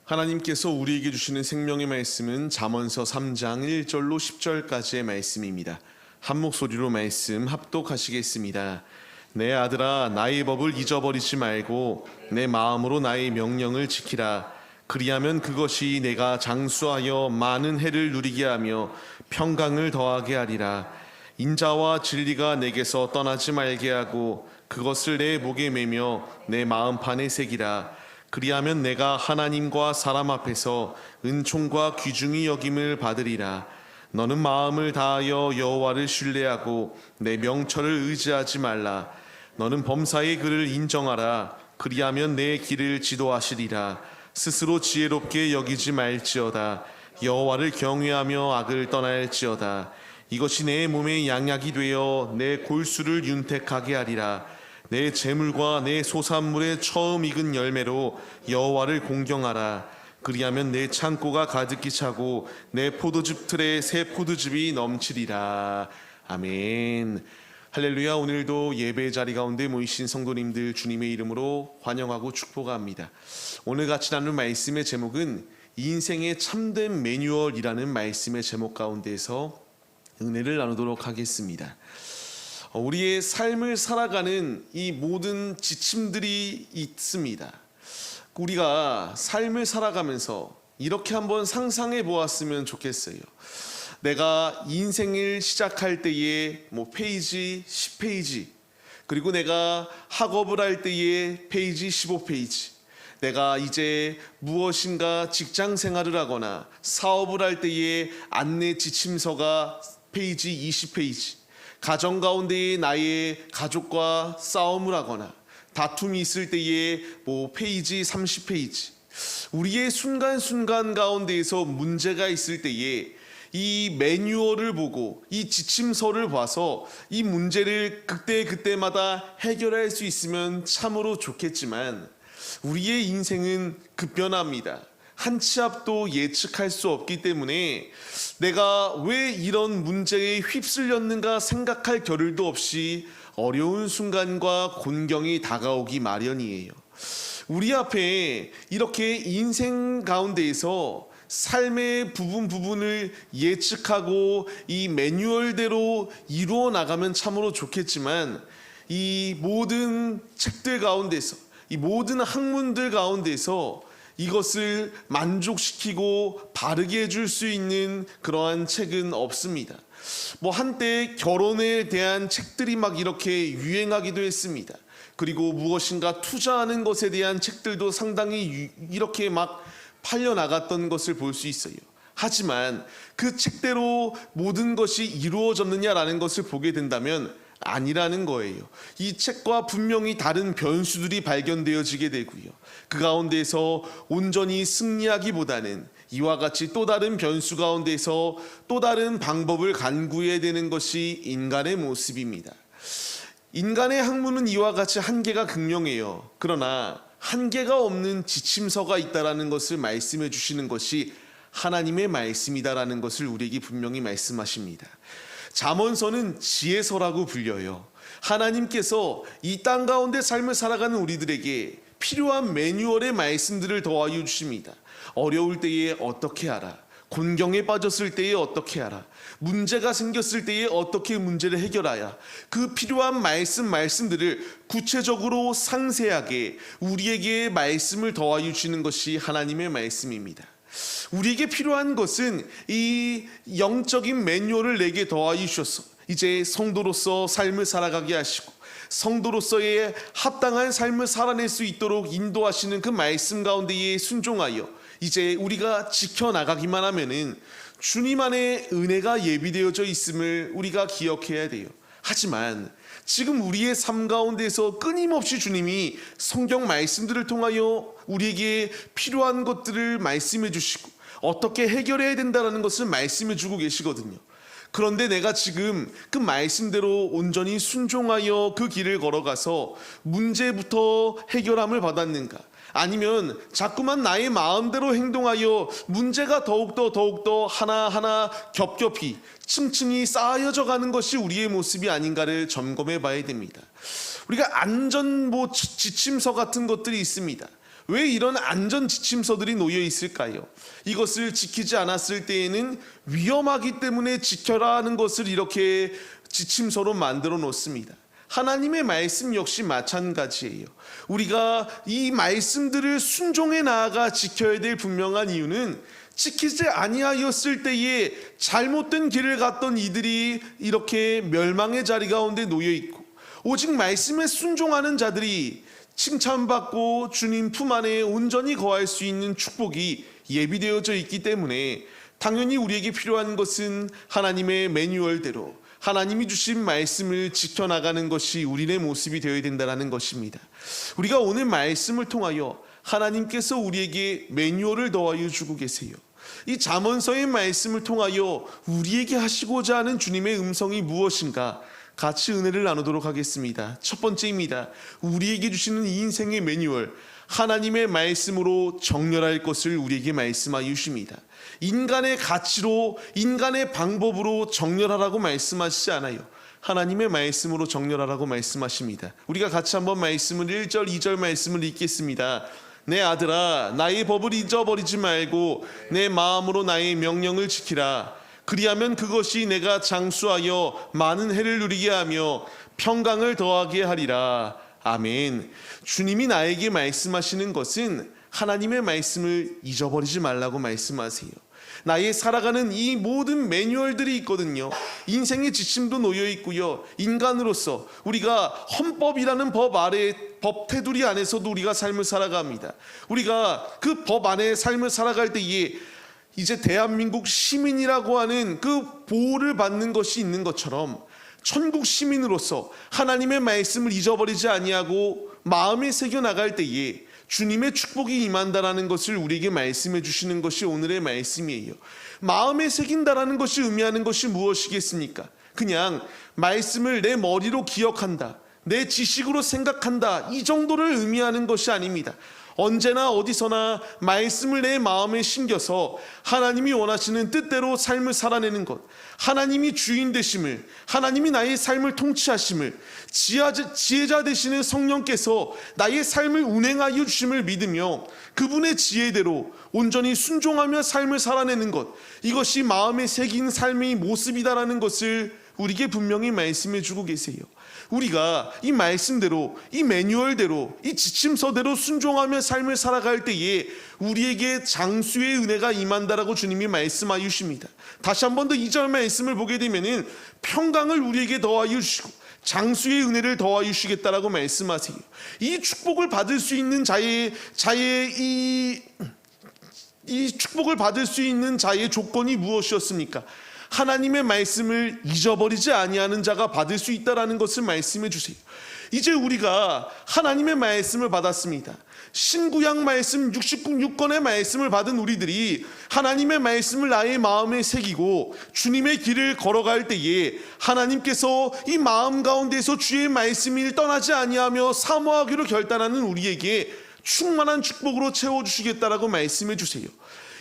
하나님께서 우리에게 주시는 생명의 말씀은 잠언서 3장 1절로 10절까지의 말씀입니다. 한 목소리로 말씀 합독하시겠습니다. 내 아들아, 나의 법을 잊어버리지 말고 내 마음으로 나의 명령을 지키라. 그리하면 그것이 내가 장수하여 많은 해를 누리게 하며 평강을 더하게 하리라. 인자와 진리가 내게서 떠나지 말게 하고 그것을 내 목에 매며 내 마음판에 새기라. 그리하면 내가 하나님과 사람 앞에서 은총과 귀중히 여김을 받으리라. 너는 마음을 다하여 여호와를 신뢰하고 내 명철을 의지하지 말라. 너는 범사의 그를 인정하라. 그리하면 내 길을 지도하시리라. 스스로 지혜롭게 여기지 말지어다. 여호와를 경외하며 악을 떠날지어다. 이것이 내 몸의 양약이 되어 내 골수를 윤택하게 하리라. 내 재물과 내 소산물의 처음 익은 열매로 여호와를 공경하라. 그리하면 내 창고가 가득히 차고 내 포도즙 틀에 새 포도즙이 넘치리라. 아멘. 할렐루야. 오늘도 예배 자리 가운데 모이신 성도님들 주님의 이름으로 환영하고 축복합니다. 오늘 같이 나눌 말씀의 제목은 인생의 참된 매뉴얼이라는 말씀의 제목 가운데서 은혜를 나누도록 하겠습니다. 우리의 삶을 살아가는 이 모든 지침들이 있습니다. 우리가 삶을 살아가면서 이렇게 한번 상상해 보았으면 좋겠어요. 내가 인생을 시작할 때에 페이지 10페이지, 그리고 내가 학업을 할 때에 페이지 15페이지, 내가 이제 무엇인가 직장 생활을 하거나 사업을 할 때에 안내 지침서가 페이지 20페이지, 가정 가운데에 나의 가족과 싸움을 하거나 다툼이 있을 때에 페이지 30페이지, 우리의 순간순간 가운데에서 문제가 있을 때에 이 매뉴얼을 보고 이 지침서를 봐서 이 문제를 그때마다 해결할 수 있으면 참으로 좋겠지만 우리의 인생은 급변합니다. 한 치 앞도 예측할 수 없기 때문에 내가 왜 이런 문제에 휩쓸렸는가 생각할 겨를도 없이 어려운 순간과 곤경이 다가오기 마련이에요. 우리 앞에 이렇게 인생 가운데에서 삶의 부분을 예측하고 이 매뉴얼대로 이루어 나가면 참으로 좋겠지만 이 모든 책들 가운데서, 이 모든 학문들 가운데서 이것을 만족시키고 바르게 해줄 수 있는 그러한 책은 없습니다. 한때 결혼에 대한 책들이 막 이렇게 유행하기도 했습니다. 그리고 무엇인가 투자하는 것에 대한 책들도 상당히 이렇게 막 팔려나갔던 것을 볼 수 있어요. 하지만 그 책대로 모든 것이 이루어졌느냐라는 것을 보게 된다면 아니라는 거예요. 이 책과 분명히 다른 변수들이 발견되어지게 되고요. 그 가운데서 온전히 승리하기보다는 이와 같이 또 다른 변수 가운데서 또 다른 방법을 간구해야 되는 것이 인간의 모습입니다. 인간의 학문은 이와 같이 한계가 극명해요. 그러나 한계가 없는 지침서가 있다라는 것을 말씀해 주시는 것이 하나님의 말씀이다라는 것을 우리에게 분명히 말씀하십니다. 잠언서는 지혜서라고 불려요. 하나님께서 이 땅 가운데 삶을 살아가는 우리들에게 필요한 매뉴얼의 말씀들을 더하여 주십니다. 어려울 때에 어떻게 하라, 곤경에 빠졌을 때에 어떻게 하라, 문제가 생겼을 때에 어떻게 문제를 해결하야, 그 필요한 말씀들을 구체적으로 상세하게 우리에게 말씀을 더하여 주시는 것이 하나님의 말씀입니다. 우리에게 필요한 것은 이 영적인 매뉴얼을 내게 더하여 주셔서 이제 성도로서 삶을 살아가게 하시고 성도로서의 합당한 삶을 살아낼 수 있도록 인도하시는 그 말씀 가운데에 순종하여 이제 우리가 지켜나가기만 하면은 주님 안에 은혜가 예비되어져 있음을 우리가 기억해야 돼요. 하지만 지금 우리의 삶 가운데서 끊임없이 주님이 성경 말씀들을 통하여 우리에게 필요한 것들을 말씀해 주시고 어떻게 해결해야 된다는 것을 말씀해 주고 계시거든요. 그런데 내가 지금 그 말씀대로 온전히 순종하여 그 길을 걸어가서 문제부터 해결함을 받았는가? 아니면 자꾸만 나의 마음대로 행동하여 문제가 더욱더 하나하나 겹겹이 층층이 쌓여져 가는 것이 우리의 모습이 아닌가를 점검해 봐야 됩니다. 우리가 안전 지침서 같은 것들이 있습니다. 왜 이런 안전 지침서들이 놓여 있을까요? 이것을 지키지 않았을 때에는 위험하기 때문에 지켜라 하는 것을 이렇게 지침서로 만들어 놓습니다. 하나님의 말씀 역시 마찬가지예요. 우리가 이 말씀들을 순종해 나아가 지켜야 될 분명한 이유는 지키지 아니하였을 때에 잘못된 길을 갔던 이들이 이렇게 멸망의 자리 가운데 놓여 있고, 오직 말씀에 순종하는 자들이 칭찬받고 주님 품 안에 온전히 거할 수 있는 축복이 예비되어져 있기 때문에 당연히 우리에게 필요한 것은 하나님의 매뉴얼대로 하나님이 주신 말씀을 지켜나가는 것이 우리의 모습이 되어야 된다는 것입니다. 우리가 오늘 말씀을 통하여 하나님께서 우리에게 매뉴얼을 더하여 주고 계세요. 이 잠언서의 말씀을 통하여 우리에게 하시고자 하는 주님의 음성이 무엇인가 같이 은혜를 나누도록 하겠습니다. 첫 번째입니다. 우리에게 주시는 이 인생의 매뉴얼, 하나님의 말씀으로 정렬할 것을 우리에게 말씀하여 주십니다. 인간의 가치로, 인간의 방법으로 정렬하라고 말씀하시지 않아요. 하나님의 말씀으로 정렬하라고 말씀하십니다. 우리가 같이 한번 말씀을 1절 2절 말씀을 읽겠습니다. 내 아들아, 나의 법을 잊어버리지 말고 내 마음으로 나의 명령을 지키라. 그리하면 그것이 내가 장수하여 많은 해를 누리게 하며 평강을 더하게 하리라. 아멘. 주님이 나에게 말씀하시는 것은 하나님의 말씀을 잊어버리지 말라고 말씀하세요. 나의 살아가는 이 모든 매뉴얼들이 있거든요. 인생의 지침도 놓여 있고요. 인간으로서 우리가 헌법이라는 법 아래, 법 테두리 안에서도 우리가 삶을 살아갑니다. 우리가 그 법 안에 삶을 살아갈 때에 이제 대한민국 시민이라고 하는 그 보호를 받는 것이 있는 것처럼 천국 시민으로서 하나님의 말씀을 잊어버리지 아니하고 마음에 새겨 나갈 때에 주님의 축복이 임한다라는 것을 우리에게 말씀해 주시는 것이 오늘의 말씀이에요. 마음에 새긴다라는 것이 의미하는 것이 무엇이겠습니까? 그냥 말씀을 내 머리로 기억한다, 내 지식으로 생각한다, 이 정도를 의미하는 것이 아닙니다. 언제나 어디서나 말씀을 내 마음에 심겨서 하나님이 원하시는 뜻대로 삶을 살아내는 것, 하나님이 주인 되심을, 하나님이 나의 삶을 통치하심을, 지혜자 되시는 성령께서 나의 삶을 운행하여 주심을 믿으며 그분의 지혜대로 온전히 순종하며 삶을 살아내는 것, 이것이 마음에 새긴 삶의 모습이다라는 것을 우리에게 분명히 말씀해 주고 계세요. 우리가 이 말씀대로, 이 매뉴얼대로, 이 지침서대로 순종하며 삶을 살아갈 때에 우리에게 장수의 은혜가 임한다라고 주님이 말씀하여 주십니다. 다시 한 번 더 2절 말씀을 보게 되면은 평강을 우리에게 더하여 주시고 장수의 은혜를 더하여 주시겠다라고 말씀하세요. 이 축복을 받을 수 있는 자의 이 축복을 받을 수 있는 자의 조건이 무엇이었습니까? 하나님의 말씀을 잊어버리지 아니하는 자가 받을 수 있다라는 것을 말씀해 주세요. 이제 우리가 하나님의 말씀을 받았습니다. 신구약 말씀 66권의 말씀을 받은 우리들이 하나님의 말씀을 나의 마음에 새기고 주님의 길을 걸어갈 때에 하나님께서 이 마음 가운데서 주의 말씀을 떠나지 아니하며 사모하기로 결단하는 우리에게 충만한 축복으로 채워주시겠다라고 말씀해 주세요.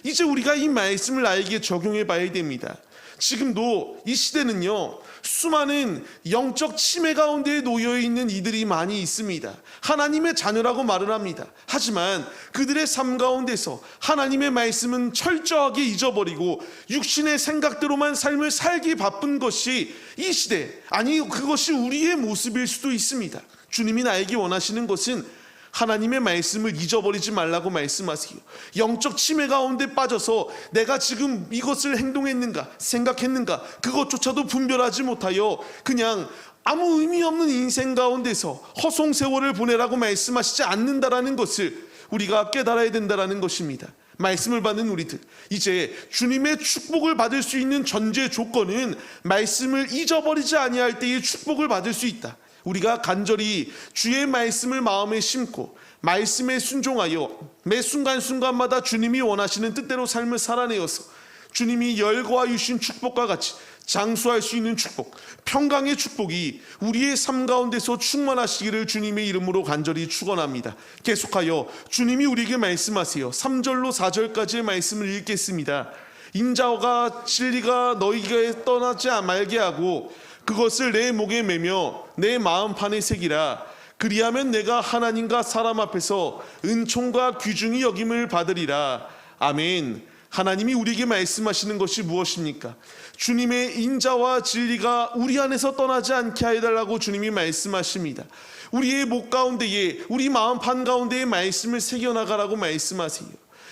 이제 우리가 이 말씀을 나에게 적용해 봐야 됩니다. 지금도 이 시대는요, 수많은 영적 침해 가운데 놓여있는 이들이 많이 있습니다. 하나님의 자녀라고 말을 합니다. 하지만 그들의 삶 가운데서 하나님의 말씀은 철저하게 잊어버리고 육신의 생각대로만 삶을 살기 바쁜 것이 이 시대, 아니 그것이 우리의 모습일 수도 있습니다. 주님이 나에게 원하시는 것은 하나님의 말씀을 잊어버리지 말라고 말씀하세요. 영적 침해 가운데 빠져서 내가 지금 이것을 행동했는가, 생각했는가, 그것조차도 분별하지 못하여 그냥 아무 의미 없는 인생 가운데서 허송 세월을 보내라고 말씀하시지 않는다라는 것을 우리가 깨달아야 된다라는 것입니다. 말씀을 받는 우리들, 이제 주님의 축복을 받을 수 있는 전제 조건은 말씀을 잊어버리지 아니할 때의 축복을 받을 수 있다. 우리가 간절히 주의 말씀을 마음에 심고 말씀에 순종하여 매 순간순간마다 주님이 원하시는 뜻대로 삶을 살아내어서 주님이 열거하여 주신 축복과 같이 장수할 수 있는 축복, 평강의 축복이 우리의 삶 가운데서 충만하시기를 주님의 이름으로 간절히 축원합니다. 계속하여 주님이 우리에게 말씀하세요. 3절로 4절까지의 말씀을 읽겠습니다. 인자가 진리가 너희에게 떠나지 말게 하고 그것을 내 목에 매며 내 마음판에 새기라. 그리하면 내가 하나님과 사람 앞에서 은총과 귀중히 여김을 받으리라. 아멘. 하나님이 우리에게 말씀하시는 것이 무엇입니까? 주님의 인자와 진리가 우리 안에서 떠나지 않게 해달라고 주님이 말씀하십니다. 우리의 목 가운데에, 우리 마음 판 가운데에 말씀을 새겨나가라고 말씀하세요.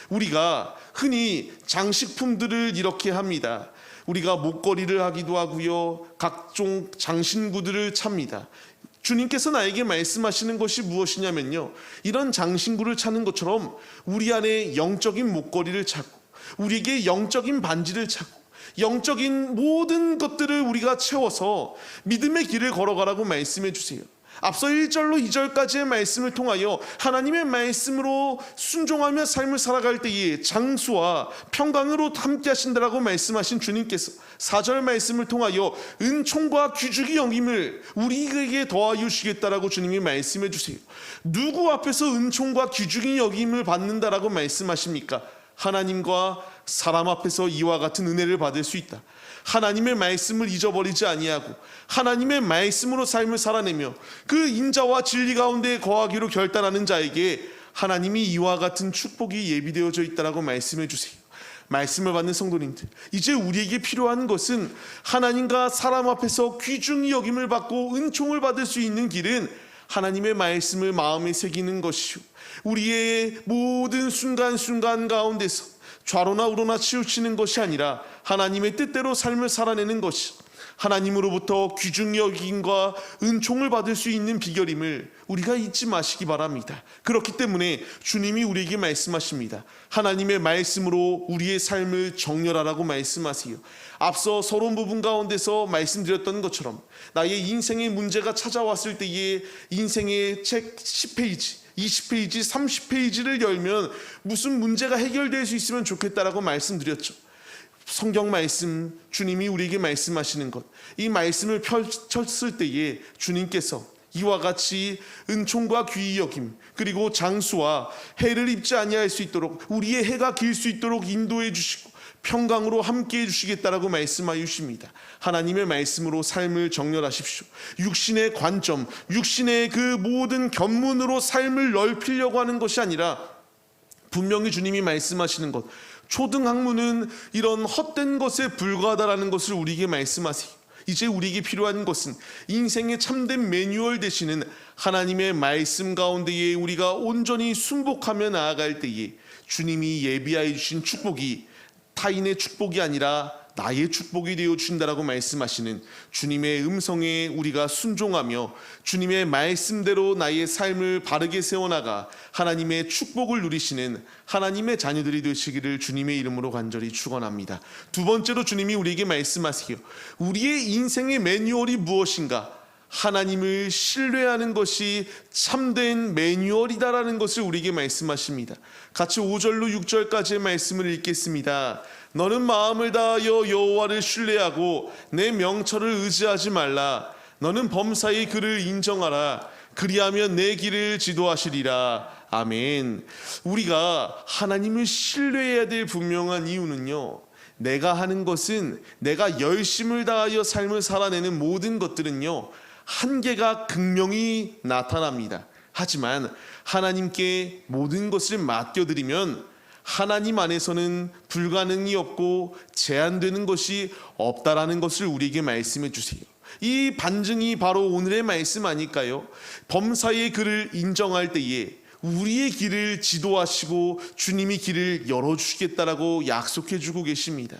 우리가 흔히 장식품들을 이렇게 합니다. 우리가 목걸이를 하기도 하고요, 각종 장신구들을 찹니다. 주님께서 나에게 말씀하시는 것이 무엇이냐면요, 이런 장신구를 차는 것처럼 우리 안에 영적인 목걸이를 차고 우리에게 영적인 반지를 차고 영적인 모든 것들을 우리가 채워서 믿음의 길을 걸어가라고 말씀해 주세요. 앞서 1절로 2절까지의 말씀을 통하여 하나님의 말씀으로 순종하며 삶을 살아갈 때에 장수와 평강으로 함께 하신다라고 말씀하신 주님께서 4절 말씀을 통하여 은총과 귀중히 여김을 우리에게 더하여 주시겠다라고 주님이 말씀해 주세요. 누구 앞에서 은총과 귀중히 여김을 받는다라고 말씀하십니까? 하나님과 사람 앞에서 이와 같은 은혜를 받을 수 있다. 하나님의 말씀을 잊어버리지 아니하고 하나님의 말씀으로 삶을 살아내며 그 인자와 진리 가운데 거하기로 결단하는 자에게 하나님이 이와 같은 축복이 예비되어져 있다라고 말씀해 주세요. 말씀을 받는 성도님들, 이제 우리에게 필요한 것은 하나님과 사람 앞에서 귀중히 여김을 받고 은총을 받을 수 있는 길은 하나님의 말씀을 마음에 새기는 것이요, 우리의 모든 순간순간 가운데서 좌로나 우로나 치우치는 것이 아니라 하나님의 뜻대로 삶을 살아내는 것이 하나님으로부터 귀중히 여김과 은총을 받을 수 있는 비결임을 우리가 잊지 마시기 바랍니다. 그렇기 때문에 주님이 우리에게 말씀하십니다. 하나님의 말씀으로 우리의 삶을 정렬하라고 말씀하세요. 앞서 서론 부분 가운데서 말씀드렸던 것처럼 나의 인생의 문제가 찾아왔을 때에 인생의 책 10페이지 20페이지, 30페이지를 열면 무슨 문제가 해결될 수 있으면 좋겠다라고 말씀드렸죠. 성경 말씀, 주님이 우리에게 말씀하시는 것, 이 말씀을 펼쳤을 때에 주님께서 이와 같이 은총과 귀히 여김, 그리고 장수와 해를 입지 아니할 수 있도록, 우리의 해가 길 수 있도록 인도해 주시고 평강으로 함께 해주시겠다라고 말씀하여 주십니다. 하나님의 말씀으로 삶을 정렬하십시오. 육신의 관점, 육신의 그 모든 견문으로 삶을 넓히려고 하는 것이 아니라 분명히 주님이 말씀하시는 것, 초등학문은 이런 헛된 것에 불과하다라는 것을 우리에게 말씀하세요. 이제 우리에게 필요한 것은 인생의 참된 매뉴얼 되시는 하나님의 말씀 가운데에 우리가 온전히 순복하며 나아갈 때에 주님이 예비하여 주신 축복이 타인의 축복이 아니라 나의 축복이 되어 주신다라고 말씀하시는 주님의 음성에 우리가 순종하며 주님의 말씀대로 나의 삶을 바르게 세워나가 하나님의 축복을 누리시는 하나님의 자녀들이 되시기를 주님의 이름으로 간절히 축원합니다. 두 번째로 주님이 우리에게 말씀하세요. 우리의 인생의 매뉴얼이 무엇인가? 하나님을 신뢰하는 것이 참된 매뉴얼이다라는 것을 우리에게 말씀하십니다. 같이 5절로 6절까지의 말씀을 읽겠습니다. 너는 마음을 다하여 여호와를 신뢰하고 내 명철을 의지하지 말라. 너는 범사의 그를 인정하라. 그리하면 내 길을 지도하시리라. 아멘. 우리가 하나님을 신뢰해야 될 분명한 이유는요, 내가 하는 것은, 내가 열심을 다하여 삶을 살아내는 모든 것들은요, 한계가 극명히 나타납니다. 하지만 하나님께 모든 것을 맡겨드리면 하나님 안에서는 불가능이 없고 제한되는 것이 없다라는 것을 우리에게 말씀해 주세요. 이 반증이 바로 오늘의 말씀 아닐까요? 범사의 그를 인정할 때에 우리의 길을 지도하시고 주님이 길을 열어주시겠다라고 약속해 주고 계십니다.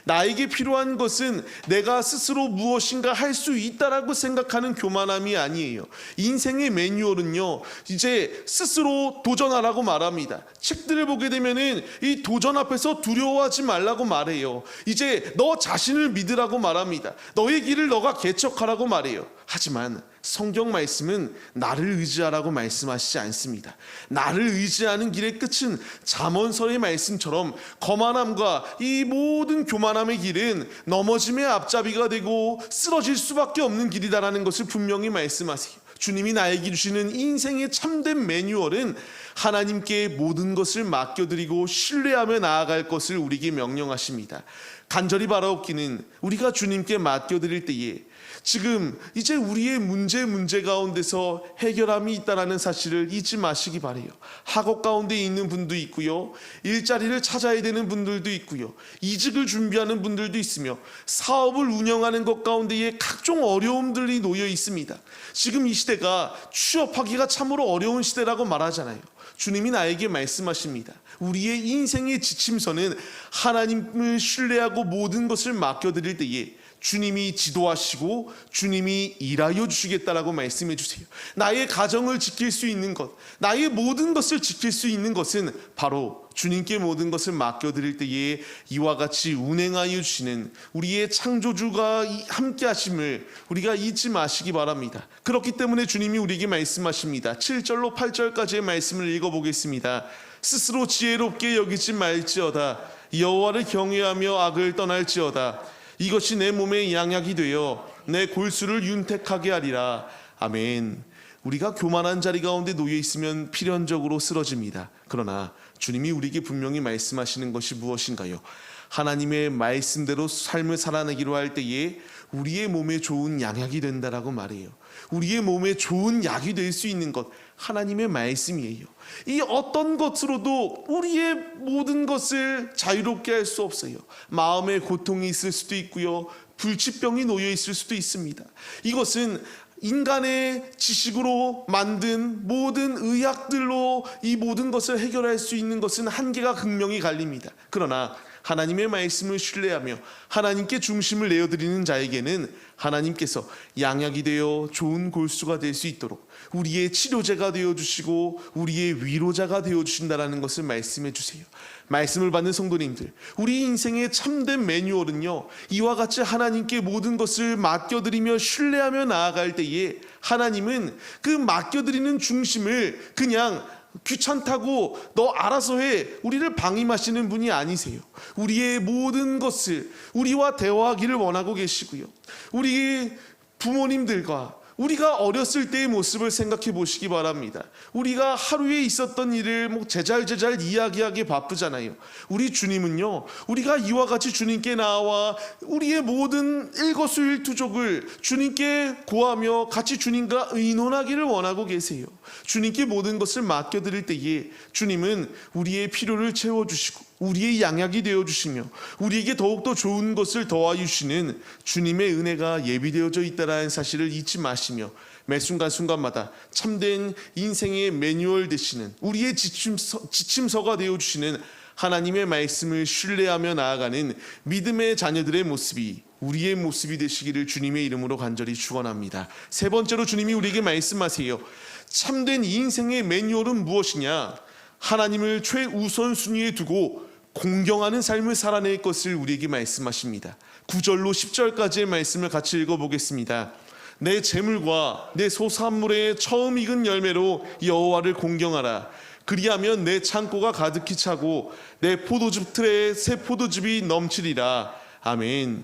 나에게 필요한 것은 내가 스스로 무엇인가 할 수 있다라고 생각하는 교만함이 아니에요. 인생의 매뉴얼은요, 이제 스스로 도전하라고 말합니다. 책들을 보게 되면은 이 도전 앞에서 두려워하지 말라고 말해요. 이제 너 자신을 믿으라고 말합니다. 너의 길을 너가 개척하라고 말해요. 하지만 성경 말씀은 나를 의지하라고 말씀하시지 않습니다. 나를 의지하는 길의 끝은 잠언서의 말씀처럼 거만함과 이 모든 교만함의 길은 넘어짐의 앞잡이가 되고 쓰러질 수밖에 없는 길이다라는 것을 분명히 말씀하세요. 주님이 나에게 주시는 인생의 참된 매뉴얼은 하나님께 모든 것을 맡겨드리고 신뢰하며 나아갈 것을 우리에게 명령하십니다. 간절히 바라옵기는 우리가 주님께 맡겨드릴 때에 지금 이제 우리의 문제 가운데서 해결함이 있다는 사실을 잊지 마시기 바래요. 학업 가운데 있는 분도 있고요, 일자리를 찾아야 되는 분들도 있고요, 이직을 준비하는 분들도 있으며 사업을 운영하는 것 가운데에 각종 어려움들이 놓여 있습니다. 지금 이 시대가 취업하기가 참으로 어려운 시대라고 말하잖아요. 주님이 나에게 말씀하십니다. 우리의 인생의 지침서는 하나님을 신뢰하고 모든 것을 맡겨드릴 때에 주님이 지도하시고 주님이 일하여 주시겠다라고 말씀해 주세요. 나의 가정을 지킬 수 있는 것, 나의 모든 것을 지킬 수 있는 것은 바로 주님께 모든 것을 맡겨드릴 때에 이와 같이 운행하여 주시는 우리의 창조주가 함께 하심을 우리가 잊지 마시기 바랍니다. 그렇기 때문에 주님이 우리에게 말씀하십니다. 7절로 8절까지의 말씀을 읽어보겠습니다. 스스로 지혜롭게 여기지 말지어다. 여호와를 경외하며 악을 떠날지어다. 이것이 내 몸의 양약이 되어 내 골수를 윤택하게 하리라. 아멘. 우리가 교만한 자리 가운데 놓여 있으면 필연적으로 쓰러집니다. 그러나 주님이 우리에게 분명히 말씀하시는 것이 무엇인가요? 하나님의 말씀대로 삶을 살아내기로 할 때에 우리의 몸에 좋은 양약이 된다라고 말해요. 우리의 몸에 좋은 약이 될 수 있는 것, 하나님의 말씀이에요. 이 어떤 것으로도 우리의 모든 것을 자유롭게 할 수 없어요. 마음에 고통이 있을 수도 있고요, 불치병이 놓여 있을 수도 있습니다. 이것은 인간의 지식으로 만든 모든 의학들로 이 모든 것을 해결할 수 있는 것은 한계가 극명히 갈립니다. 그러나 하나님의 말씀을 신뢰하며 하나님께 중심을 내어드리는 자에게는 하나님께서 양약이 되어 좋은 골수가 될 수 있도록 우리의 치료제가 되어주시고 우리의 위로자가 되어주신다는 것을 말씀해 주세요. 말씀을 받는 성도님들, 우리 인생의 참된 매뉴얼은요, 이와 같이 하나님께 모든 것을 맡겨드리며 신뢰하며 나아갈 때에 하나님은 그 맡겨드리는 중심을 그냥 귀찮다고 너 알아서 해, 우리를 방임하시는 분이 아니세요. 우리의 모든 것을 우리와 대화하기를 원하고 계시고요, 우리 부모님들과 우리가 어렸을 때의 모습을 생각해 보시기 바랍니다. 우리가 하루에 있었던 일을 제잘제잘 이야기하기 바쁘잖아요. 우리 주님은요, 우리가 이와 같이 주님께 나와 우리의 모든 일거수일투족을 주님께 구하며 같이 주님과 의논하기를 원하고 계세요. 주님께 모든 것을 맡겨드릴 때에 주님은 우리의 필요를 채워주시고 우리의 양약이 되어주시며 우리에게 더욱더 좋은 것을 더하여 주시는 주님의 은혜가 예비되어져 있다는 사실을 잊지 마시며 매 순간순간마다 참된 인생의 매뉴얼 되시는 우리의 지침서가 되어주시는 하나님의 말씀을 신뢰하며 나아가는 믿음의 자녀들의 모습이 우리의 모습이 되시기를 주님의 이름으로 간절히 축원합니다. 세 번째로 주님이 우리에게 말씀하세요. 참된 인생의 매뉴얼은 무엇이냐? 하나님을 최우선 순위에 두고 공경하는 삶을 살아낼 것을 우리에게 말씀하십니다. 9절로 10절까지의 말씀을 같이 읽어보겠습니다. 내 재물과 내 소산물의 처음 익은 열매로 여호와를 공경하라. 그리하면 내 창고가 가득히 차고 내 포도즙 틀에 새 포도즙이 넘치리라. 아멘.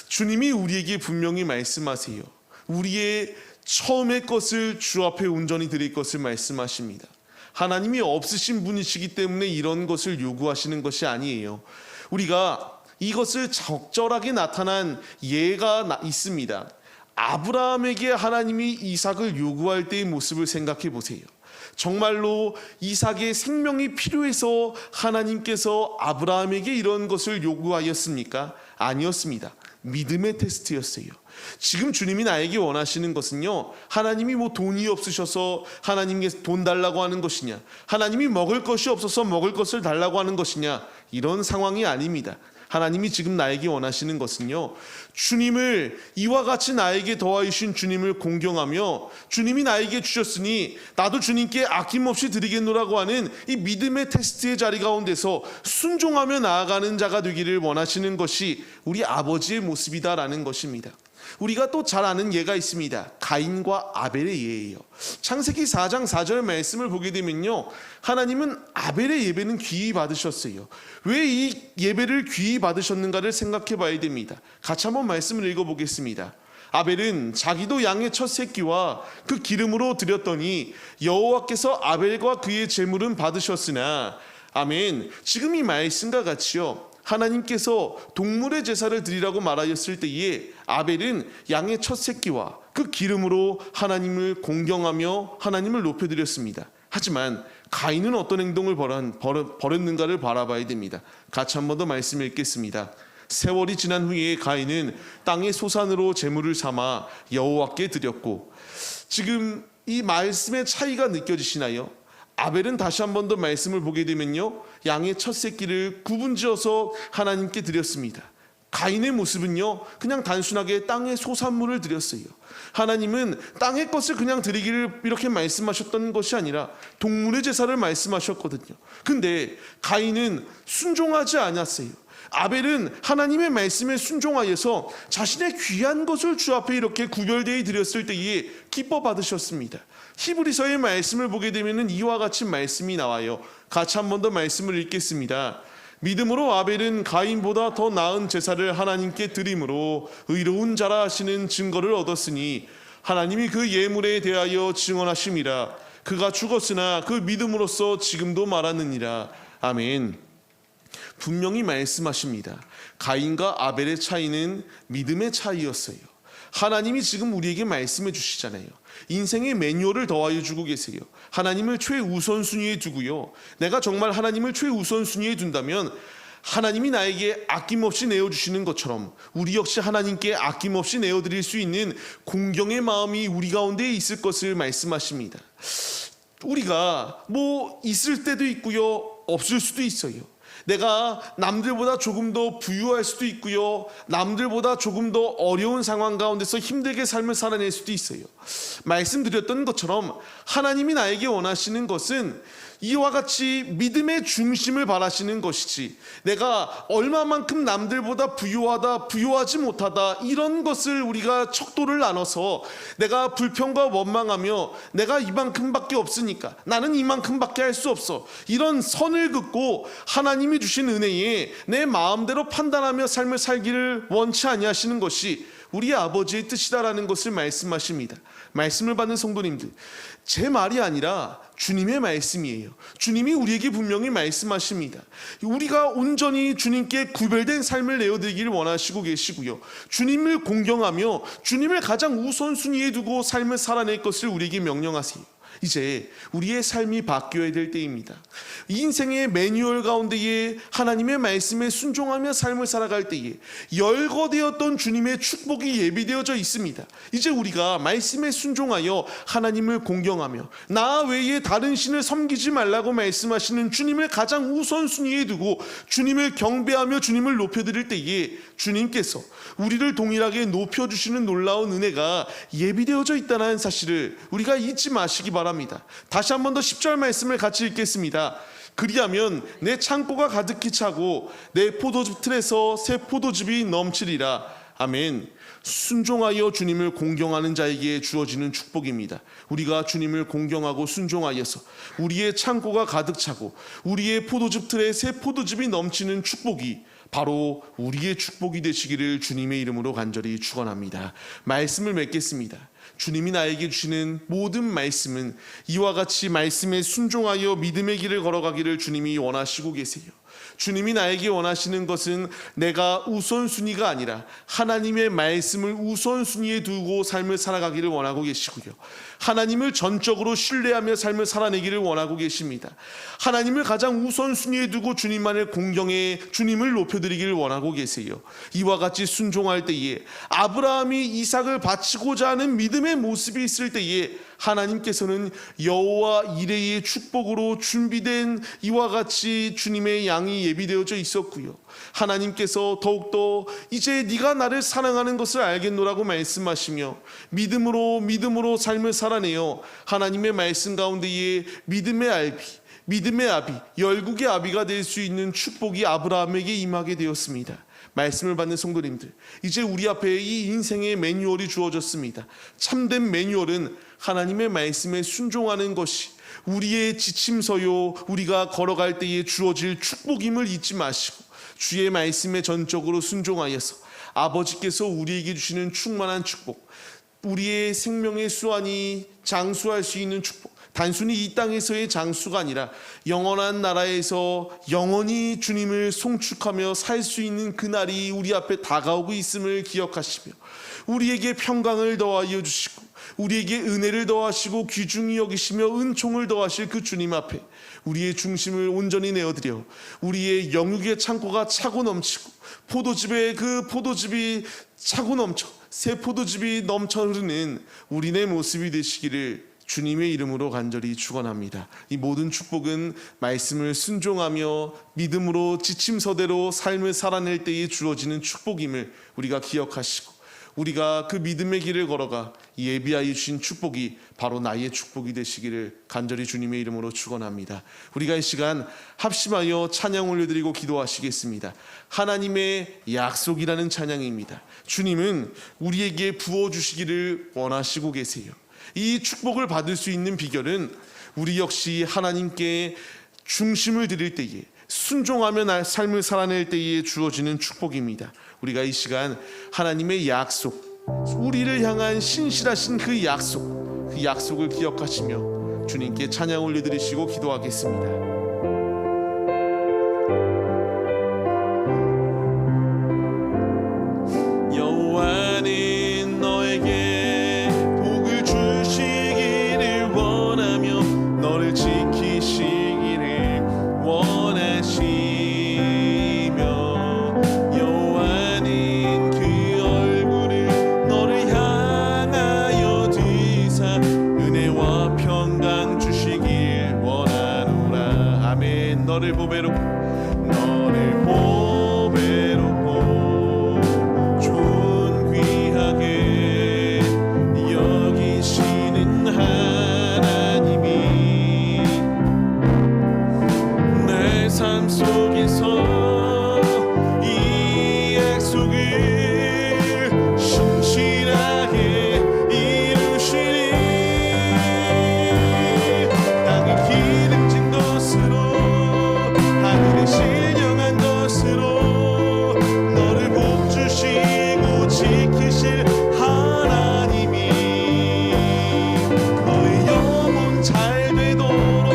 주님이 우리에게 분명히 말씀하세요. 우리의 처음의 것을 주 앞에 온전히 드릴 것을 말씀하십니다. 하나님이 없으신 분이시기 때문에 이런 것을 요구하시는 것이 아니에요. 우리가 이것을 적절하게 나타난 예가 있습니다. 아브라함에게 하나님이 이삭을 요구할 때의 모습을 생각해 보세요. 정말로 이삭의 생명이 필요해서 하나님께서 아브라함에게 이런 것을 요구하였습니까? 아니었습니다. 믿음의 테스트였어요. 지금 주님이 나에게 원하시는 것은요, 하나님이 돈이 없으셔서 하나님께 돈 달라고 하는 것이냐, 하나님이 먹을 것이 없어서 먹을 것을 달라고 하는 것이냐, 이런 상황이 아닙니다. 하나님이 지금 나에게 원하시는 것은요, 주님을 이와 같이 나에게 더하신 주님을 공경하며 주님이 나에게 주셨으니 나도 주님께 아낌없이 드리겠노라고 하는 이 믿음의 테스트의 자리 가운데서 순종하며 나아가는 자가 되기를 원하시는 것이 우리 아버지의 모습이다라는 것입니다. 우리가 또 잘 아는 예가 있습니다. 가인과 아벨의 예예요. 창세기 4장 4절 말씀을 보게 되면요, 하나님은 아벨의 예배는 귀히 받으셨어요. 왜 이 예배를 귀히 받으셨는가를 생각해 봐야 됩니다. 같이 한번 말씀을 읽어보겠습니다. 아벨은 자기도 양의 첫 새끼와 그 기름으로 드렸더니 여호와께서 아벨과 그의 제물은 받으셨으나, 아멘. 지금 이 말씀과 같이요, 하나님께서 동물의 제사를 드리라고 말하였을 때에 아벨은 양의 첫 새끼와 그 기름으로 하나님을 공경하며 하나님을 높여드렸습니다. 하지만 가인은 어떤 행동을 벌였는가를 바라봐야 됩니다. 같이 한 번 더 말씀을 읽겠습니다. 세월이 지난 후에 가인은 땅의 소산으로 제물을 삼아 여호와께 드렸고, 지금 이 말씀의 차이가 느껴지시나요? 아벨은 다시 한 번 더 말씀을 보게 되면요, 양의 첫 새끼를 구분지어서 하나님께 드렸습니다. 가인의 모습은요, 그냥 단순하게 땅의 소산물을 드렸어요. 하나님은 땅의 것을 그냥 드리기를 이렇게 말씀하셨던 것이 아니라 동물의 제사를 말씀하셨거든요. 근데 가인은 순종하지 않았어요. 아벨은 하나님의 말씀에 순종하여서 자신의 귀한 것을 주 앞에 이렇게 구별되이 드렸을 때에 기뻐 받으셨습니다. 히브리서의 말씀을 보게 되면 이와 같이 말씀이 나와요. 같이 한 번 더 말씀을 읽겠습니다. 믿음으로 아벨은 가인보다 더 나은 제사를 하나님께 드림으로 의로운 자라 하시는 증거를 얻었으니 하나님이 그 예물에 대하여 증언하심이라. 그가 죽었으나 그 믿음으로써 지금도 말하느니라. 아멘. 분명히 말씀하십니다. 가인과 아벨의 차이는 믿음의 차이였어요. 하나님이 지금 우리에게 말씀해 주시잖아요. 인생의 매뉴얼을 더하여 주고 계세요. 하나님을 최우선순위에 두고요, 내가 정말 하나님을 최우선순위에 둔다면 하나님이 나에게 아낌없이 내어주시는 것처럼 우리 역시 하나님께 아낌없이 내어드릴 수 있는 공경의 마음이 우리 가운데 있을 것을 말씀하십니다. 우리가 있을 때도 있고요, 없을 수도 있어요. 내가 남들보다 조금 더 부유할 수도 있고요, 남들보다 조금 더 어려운 상황 가운데서 힘들게 삶을 살아낼 수도 있어요. 말씀드렸던 것처럼 하나님이 나에게 원하시는 것은 이와 같이 믿음의 중심을 바라시는 것이지, 내가 얼마만큼 남들보다 부유하다, 부유하지 못하다, 이런 것을 우리가 척도를 나눠서 내가 불평과 원망하며 내가 이만큼밖에 없으니까 나는 이만큼밖에 할 수 없어, 이런 선을 긋고 하나님이 주신 은혜에 내 마음대로 판단하며 삶을 살기를 원치 아니하시는 것이 우리 아버지의 뜻이다라는 것을 말씀하십니다. 말씀을 받는 성도님들, 제 말이 아니라 주님의 말씀이에요. 주님이 우리에게 분명히 말씀하십니다. 우리가 온전히 주님께 구별된 삶을 내어드리기를 원하시고 계시고요, 주님을 공경하며 주님을 가장 우선순위에 두고 삶을 살아낼 것을 우리에게 명령하세요. 이제 우리의 삶이 바뀌어야 될 때입니다. 인생의 매뉴얼 가운데에 하나님의 말씀에 순종하며 삶을 살아갈 때에 열거되었던 주님의 축복이 예비되어져 있습니다. 이제 우리가 말씀에 순종하여 하나님을 공경하며 나 외에 다른 신을 섬기지 말라고 말씀하시는 주님을 가장 우선순위에 두고 주님을 경배하며 주님을 높여드릴 때에 주님께서 우리를 동일하게 높여주시는 놀라운 은혜가 예비되어져 있다는 사실을 우리가 잊지 마시기 바랍니다. 다시 한 번 더 10절 말씀을 같이 읽겠습니다. 그리하면 내 창고가 가득히 차고 내 포도즙 틀에서 새 포도즙이 넘치리라. 아멘. 순종하여 주님을 공경하는 자에게 주어지는 축복입니다. 우리가 주님을 공경하고 순종하여서 우리의 창고가 가득 차고 우리의 포도즙 틀에 새 포도즙이 넘치는 축복이 바로 우리의 축복이 되시기를 주님의 이름으로 간절히 축원합니다. 말씀을 맺겠습니다. 주님이 나에게 주시는 모든 말씀은 이와 같이 말씀에 순종하여 믿음의 길을 걸어가기를 주님이 원하시고 계세요. 주님이 나에게 원하시는 것은 내가 우선순위가 아니라 하나님의 말씀을 우선순위에 두고 삶을 살아가기를 원하고 계시고요, 하나님을 전적으로 신뢰하며 삶을 살아내기를 원하고 계십니다. 하나님을 가장 우선순위에 두고 주님만을 공경해 주님을 높여드리기를 원하고 계세요. 이와 같이 순종할 때에 아브라함이 이삭을 바치고자 하는 믿음의 모습이 있을 때에 하나님께서는 여호와 이레의 축복으로 준비된 이와 같이 주님의 양이 예비되어져 있었고요, 하나님께서 더욱더 이제 네가 나를 사랑하는 것을 알겠노라고 말씀하시며 믿음으로 삶을 살아내어 하나님의 말씀 가운데에 믿음의 아비, 열국의 아비가 될 수 있는 축복이 아브라함에게 임하게 되었습니다. 말씀을 받는 성도님들, 이제 우리 앞에 이 인생의 매뉴얼이 주어졌습니다. 참된 매뉴얼은 하나님의 말씀에 순종하는 것이 우리의 지침서요, 우리가 걸어갈 때에 주어질 축복임을 잊지 마시고 주의 말씀에 전적으로 순종하여서 아버지께서 우리에게 주시는 충만한 축복, 우리의 생명의 수완이 장수할 수 있는 축복, 단순히 이 땅에서의 장수가 아니라 영원한 나라에서 영원히 주님을 송축하며 살 수 있는 그날이 우리 앞에 다가오고 있음을 기억하시며 우리에게 평강을 더하여 주시고 우리에게 은혜를 더하시고 귀중히 여기시며 은총을 더하실 그 주님 앞에 우리의 중심을 온전히 내어드려 우리의 영육의 창고가 차고 넘치고 포도즙이 차고 넘쳐 새 포도즙이 넘쳐 흐르는 우리네 모습이 되시기를 주님의 이름으로 간절히 축원합니다. 이 모든 축복은 말씀을 순종하며 믿음으로 지침서대로 삶을 살아낼 때에 주어지는 축복임을 우리가 기억하시고 우리가 그 믿음의 길을 걸어가 예비하여 주신 축복이 바로 나의 축복이 되시기를 간절히 주님의 이름으로 축원합니다. 우리가 이 시간 합심하여 찬양 올려드리고 기도하시겠습니다. 하나님의 약속이라는 찬양입니다. 주님은 우리에게 부어주시기를 원하시고 계세요. 이 축복을 받을 수 있는 비결은 우리 역시 하나님께 중심을 드릴 때에 순종하며 삶을 살아낼 때에 주어지는 축복입니다. 우리가 이 시간 하나님의 약속, 우리를 향한 신실하신 그 약속을 기억하시며 주님께 찬양 올려드리시고 기도하겠습니다. 너를 보배롭고 존귀하게 여기시는 하나님이 내 삶 속에서 이 약속을 신실하게 이루시니 땅이 기름진 것으로 신령한 것으로 너를 복주시고 지키실 하나님이 너의 영혼 잘 되도록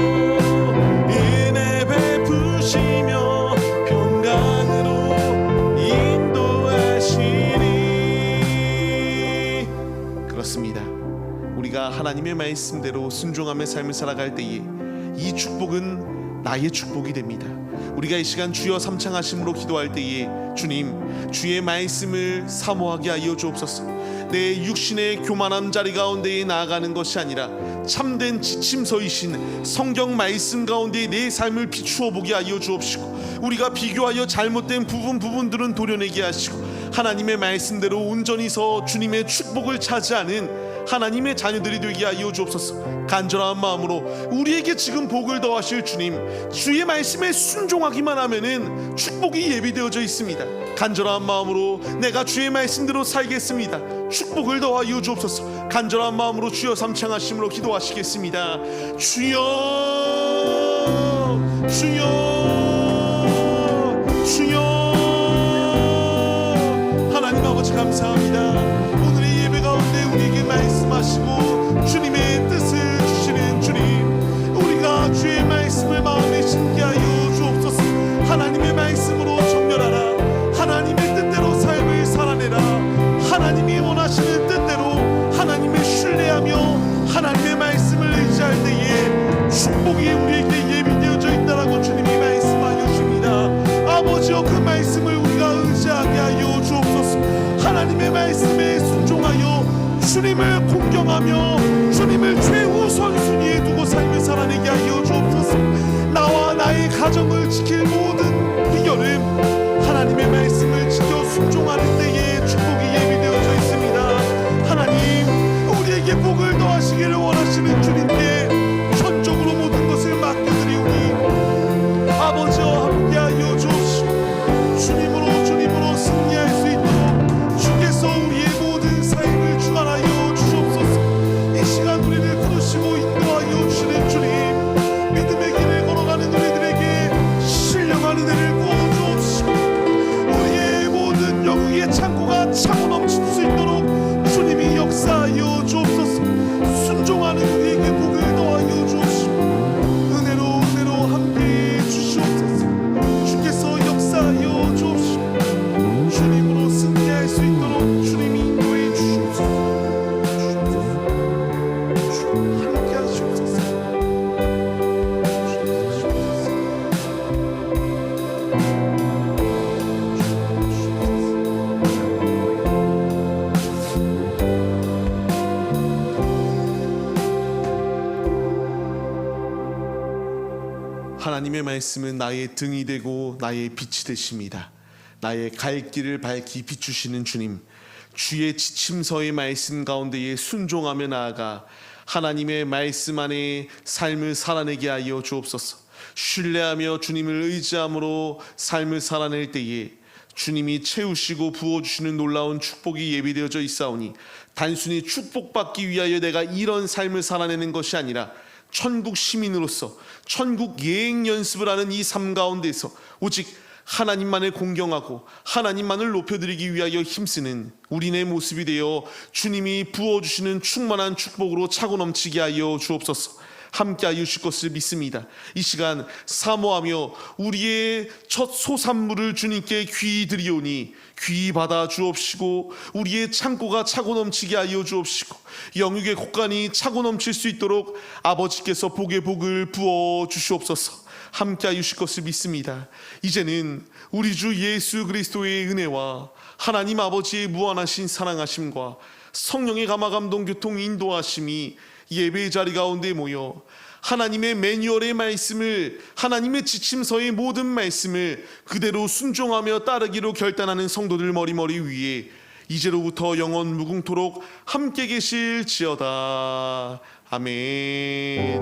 은혜 베푸시며 평강으로 인도하시니. 그렇습니다. 우리가 하나님의 말씀대로 순종하며 삶을 살아갈 때에 이 축복은 나의 축복이 됩니다. 우리가 이 시간 주여 삼창하심으로 기도할 때에 주님 주의 말씀을 사모하게 하여 주옵소서. 내 육신의 교만함 자리 가운데에 나아가는 것이 아니라 참된 지침서이신 성경 말씀 가운데 내 삶을 비추어 보게 하여 주옵시고 우리가 비교하여 잘못된 부분들은 도려내게 하시고 하나님의 말씀대로 온전히 서 주님의 축복을 차지하는 하나님의 자녀들이 되게 하여 주옵소서. 간절한 마음으로 우리에게 지금 복을 더하실 주님 주의 말씀에 순종하기만 하면은 축복이 예비되어져 있습니다. 간절한 마음으로 내가 주의 말씀대로 살겠습니다. 축복을 더하여 주옵소서. 간절한 마음으로 주여 삼창하심으로 기도하시겠습니다. 주여 하나님 아버지 감사합니다. 오늘의 예배 가운데 우리에게 말씀하시고 주님의 뜻을 주시는 주님, 우리가 주의 말씀을 마음에 심게 하여 주옵소서. 하나님의 말씀으로 정렬하라. 하나님의 뜻대로 삶을 살아내라. 하나님이 원하시는 뜻대로 하나님을 신뢰하며 하나님의 말씀을 의지할 때에 축복이 우리에게 예비되어져 있다라고 주님이 말씀하여 주십니다. 아버지여, 그 말씀을 우리가 의지하게 하여 주옵소서. 하나님의 말씀에 순종하여 주님을 공경하며 주님을 최우선순위에 두고 삶을 살아내게 하여 주옵소서. 나와 나의 가정을 지킬 모든 비결은 하나님의 말씀을 지켜 순종하는 데에 축복이 예비되어져 있습니다. 하나님, 우리에게 복을 더하시기를 원하시는 주님께 전적으로 모든 것을 맡겨드리오니 아버지와 함께하여 주옵시고 주님으로 승리할 수 있도록 주께서 우리의 모든 삶을 주관하여 주옵소서. 이 시간 우리를 부르시고 인도하여 주시는 주님, 믿음의 길을 걸어가는 우리들에게 신령한 은혜를 부어 주옵시고 우리의 모든 영웅의 하나님의 말씀은 나의 등이 되고 나의 빛이 되십니다. 나의 갈 길을 밝히 비추시는 주님, 주의 지침서의 말씀 가운데에 순종하며 나아가 하나님의 말씀 안에 삶을 살아내게 하여 주옵소서. 신뢰하며 주님을 의지함으로 삶을 살아낼 때에 주님이 채우시고 부어주시는 놀라운 축복이 예비되어져 있사오니 단순히 축복받기 위하여 내가 이런 삶을 살아내는 것이 아니라 천국 시민으로서 천국 예행 연습을 하는 이 삶 가운데서 오직 하나님만을 공경하고 하나님만을 높여드리기 위하여 힘쓰는 우리네 모습이 되어 주님이 부어주시는 충만한 축복으로 차고 넘치게 하여 주옵소서. 함께 하여 주실 것을 믿습니다. 이 시간 사모하며 우리의 첫 소산물을 주님께 귀히 드리오니 귀히 받아 주옵시고 우리의 창고가 차고 넘치게 하여 주옵시고 영육의 곳간이 차고 넘칠 수 있도록 아버지께서 복의 복을 부어 주시옵소서. 함께 하여 주실 것을 믿습니다. 이제는 우리 주 예수 그리스도의 은혜와 하나님 아버지의 무한하신 사랑하심과 성령의 감화감동 교통 인도하심이 예배의 자리 가운데 모여 하나님의 매뉴얼의 말씀을, 하나님의 지침서의 모든 말씀을 그대로 순종하며 따르기로 결단하는 성도들 머리머리 위에 이제로부터 영원 무궁토록 함께 계실지어다. 아멘.